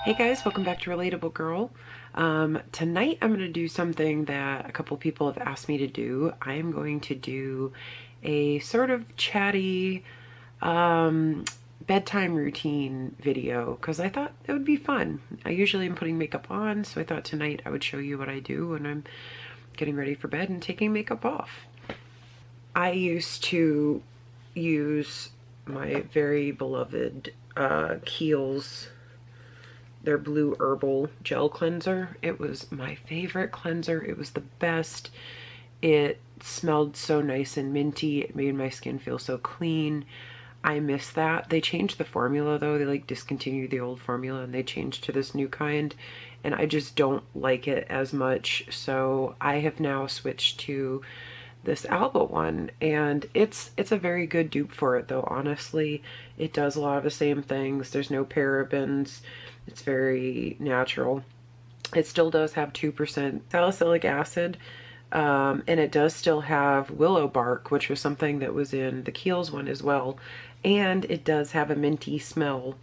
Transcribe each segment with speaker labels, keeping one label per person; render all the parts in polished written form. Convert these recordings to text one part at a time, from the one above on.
Speaker 1: Hey guys, welcome back to Relatable Girl. Tonight I'm going to do something that a couple people have asked me to do. I am going to do a sort of chatty bedtime routine video because I thought it would be fun. I usually am putting makeup on, so I thought tonight I would show you what I do when I'm getting ready for bed and taking makeup off. I used to use my very beloved Kiehl's, their blue herbal gel cleanser. It was my favorite cleanser. It was the best. It smelled so nice and minty. It made my skin feel so clean. I miss that. They changed the formula though. They like discontinued the old formula and they changed to this new kind, and I just don't like it as much. So I have now switched to this Alba one, and it's a very good dupe for it though. Honestly, it does a lot of the same things. There's no parabens. It's very natural. It still does have 2% salicylic acid, and it does still have willow bark, which was something that was in the Kiehl's one as well, and it does have a minty smell.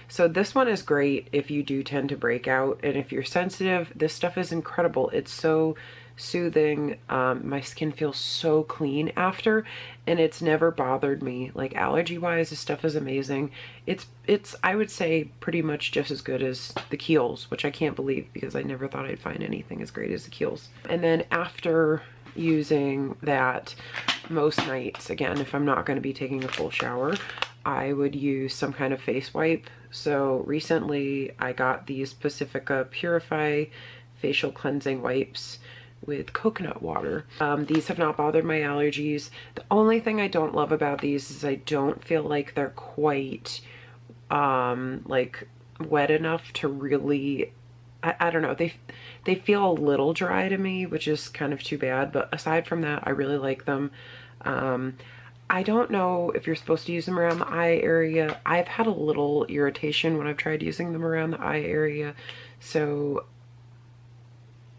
Speaker 1: So this one is great if you do tend to break out, and if you're sensitive, this stuff is incredible. It's so soothing. My skin feels so clean after, and it's never bothered me. Like allergy wise, this stuff is amazing. It's I would say pretty much just as good as the Kiehl's, which I can't believe because I never thought I'd find anything as great as the Kiehl's. And then after using that, most nights, again, if I'm not going to be taking a full shower, I would use some kind of face wipe. So recently I got these Pacifica Purify facial cleansing wipes with coconut water. These have not bothered my allergies. The only thing I don't love about these is I don't feel like they're quite like wet enough to really, I don't know, they feel a little dry to me, which is kind of too bad, but aside from that, I really like them. I don't know if you're supposed to use them around the eye area. I've had a little irritation when I've tried using them around the eye area, so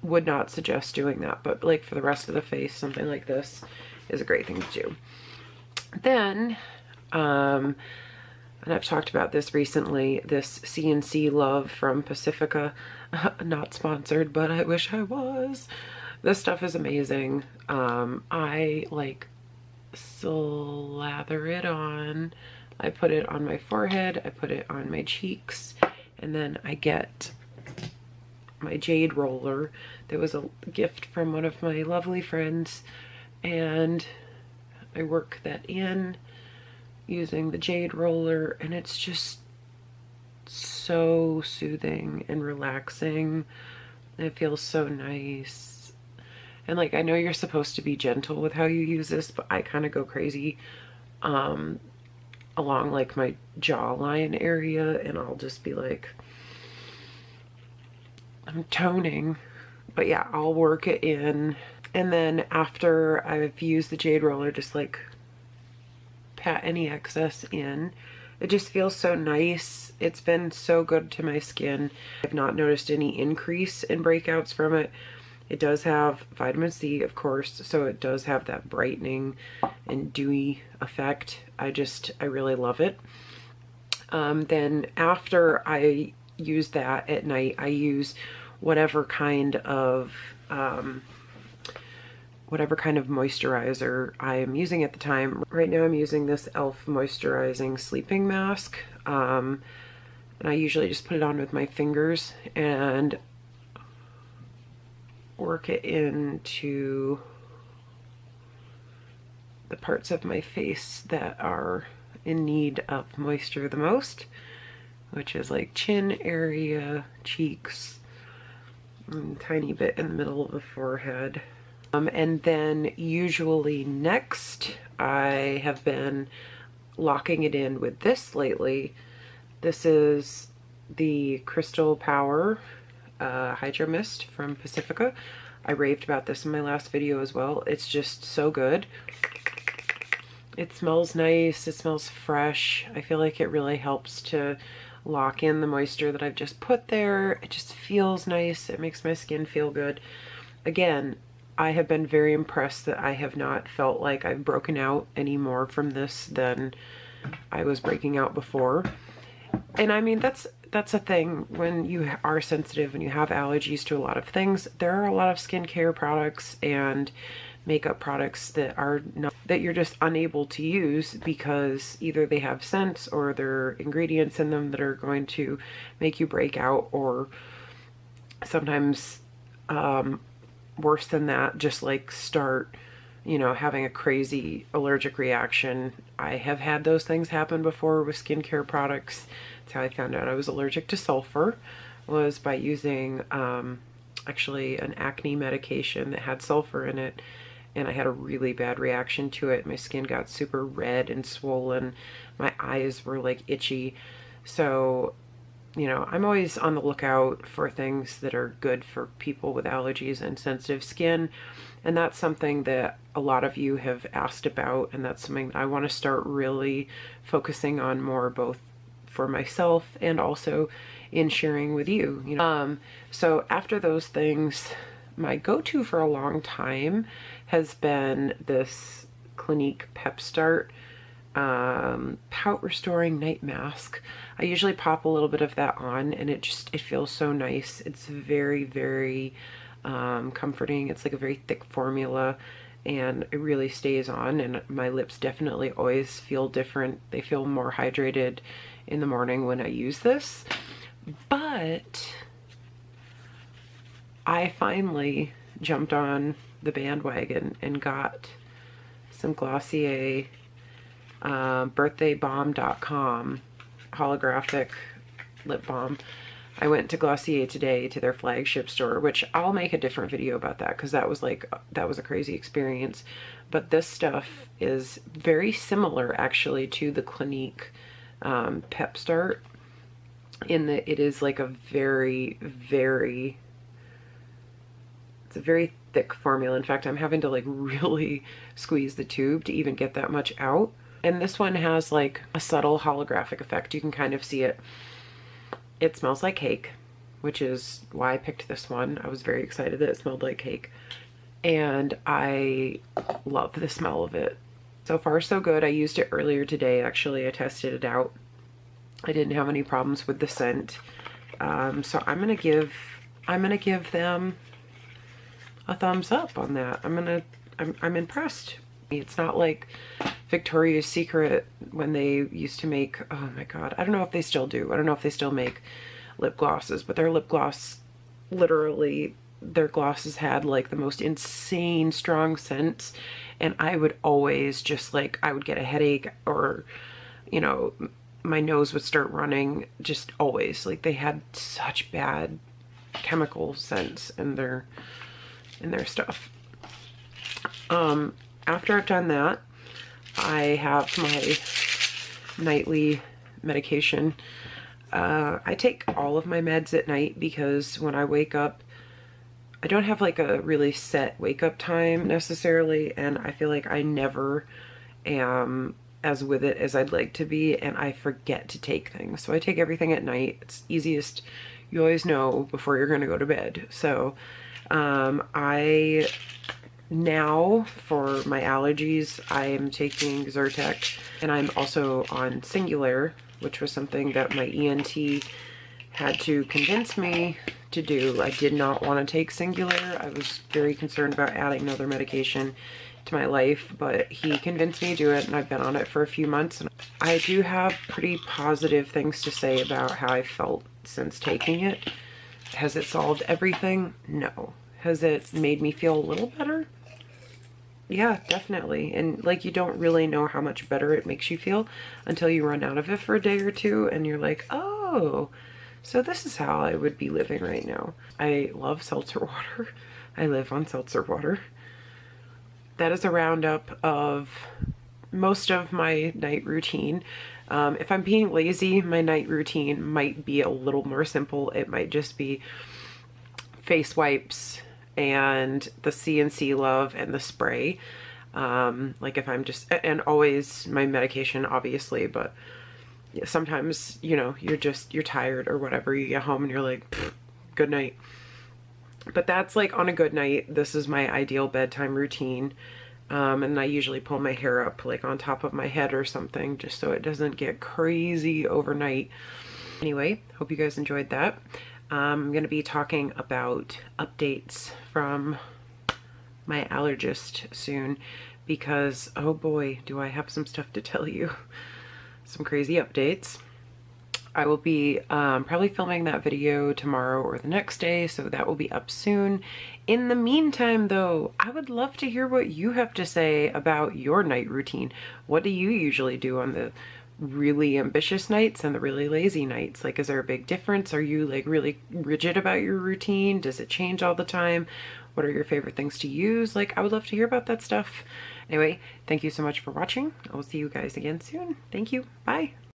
Speaker 1: would not suggest doing that, but like for the rest of the face, something like this is a great thing to do. Then, and I've talked about this recently, this CNC Love from Pacifica, not sponsored, but I wish I was. This stuff is amazing. I like slather it on. I put it on my forehead, I put it on my cheeks, and then I get my jade roller. There was a gift from one of my lovely friends, and I work that in using the jade roller, and it's just so soothing and relaxing. It feels so nice. And like, I know you're supposed to be gentle with how you use this, but I kind of go crazy along like my jawline area, and I'll just be like, I'm toning. But yeah, I'll work it in, and then after I've used the jade roller, just like pat any excess in. It just feels so nice. It's been so good to my skin. I've not noticed any increase in breakouts from it. It does have vitamin C, of course, so it does have that brightening and dewy effect. I really love it. Then after I use that at night, I use whatever kind of moisturizer I am using at the time. Right now I'm using this e.l.f. moisturizing sleeping mask, and I usually just put it on with my fingers and work it into the parts of my face that are in need of moisture the most, which is like chin area, cheeks, and a tiny bit in the middle of the forehead. And then usually next, I have been locking it in with this lately. This is the Crystal Power Hydro Mist from Pacifica. I raved about this in my last video as well. It's just so good. It smells nice, it smells fresh. I feel like it really helps to lock in the moisture that I've just put there. It just feels nice. It makes my skin feel good. Again, I have been very impressed that I have not felt like I've broken out any more from this than I was breaking out before. And I mean, that's that's a thing when you are sensitive and you have allergies to a lot of things. There are a lot of skincare products and makeup products that are not, that you're just unable to use because either they have scents or there are ingredients in them that are going to make you break out, or sometimes worse than that, just like start, you know, having a crazy allergic reaction. I have had those things happen before with skincare products. That's how I found out I was allergic to sulfur, was by using actually an acne medication that had sulfur in it, and I had a really bad reaction to it. My skin got super red and swollen. My eyes were like itchy. So, you know, I'm always on the lookout for things that are good for people with allergies and sensitive skin. And that's something that a lot of you have asked about, and that's something that I want to start really focusing on more, both for myself and also in sharing with you. You know, so after those things, my go-to for a long time has been this Clinique Pep Start pout restoring night mask. I usually pop a little bit of that on, and it feels so nice. It's very, very comforting. It's like a very thick formula, and it really stays on, and my lips definitely always feel different. They feel more hydrated in the morning when I use this. But I finally jumped on the bandwagon and got some Glossier birthdaybalm.com holographic lip balm. I went to Glossier today to their flagship store, which I'll make a different video about that because that was a crazy experience. But this stuff is very similar actually to the Clinique Pep Start, in that it is like a very, very, it's a very thick formula. In fact, I'm having to like really squeeze the tube to even get that much out. And this one has like a subtle holographic effect. You can kind of see it. It smells like cake, which is why I picked this one. I was very excited that it smelled like cake. And I love the smell of it. So far, so good. I used it earlier today. Actually, I tested it out. I didn't have any problems with the scent. So I'm gonna give them a thumbs up on that. I'm impressed. It's not like Victoria's Secret when they used to make, oh my god, I don't know if they still do. I don't know if they still make lip glosses, but their lip gloss, literally, their glosses had like the most insane strong scents, and I would always just like, I would get a headache, or, you know, my nose would start running, just always. Like, they had such bad chemical scents in their stuff. After I've done that, I have my nightly medication. I take all of my meds at night because when I wake up, I don't have like a really set wake up time necessarily, and I feel like I never am as with it as I'd like to be, and I forget to take things. So I take everything at night. It's easiest. You always know before you're gonna go to bed. So now for my allergies, I am taking Zyrtec, and I'm also on Singular, which was something that my ENT had to convince me to do. I did not want to take Singular. I was very concerned about adding another medication to my life, but he convinced me to do it, and I've been on it for a few months. And I do have pretty positive things to say about how I felt since taking it. Has it solved everything? No. Has it made me feel a little better? Yeah, definitely. And like, you don't really know how much better it makes you feel until you run out of it for a day or two, and you're like, oh, so this is how I would be living right now. I love seltzer water. I live on seltzer water. That is a roundup of most of my night routine. If I'm being lazy, my night routine might be a little more simple. It might just be face wipes and the CNC Love and the spray. Like if I'm just, and always my medication obviously, but yeah, sometimes, you know, you're tired or whatever, you get home and you're like, good night. But that's like on a good night. This is my ideal bedtime routine. And I usually pull my hair up like on top of my head or something, just so it doesn't get crazy overnight. Anyway, hope you guys enjoyed that. I'm going to be talking about updates from my allergist soon because, oh boy, do I have some stuff to tell you. Some crazy updates. I will be probably filming that video tomorrow or the next day, so that will be up soon. In the meantime, though, I would love to hear what you have to say about your night routine. What do you usually do on the really ambitious nights and the really lazy nights? Like, is there a big difference? Are you like really rigid about your routine? Does it change all the time? What are your favorite things to use? Like, I would love to hear about that stuff. Anyway, thank you so much for watching. I will see you guys again soon. Thank you. Bye.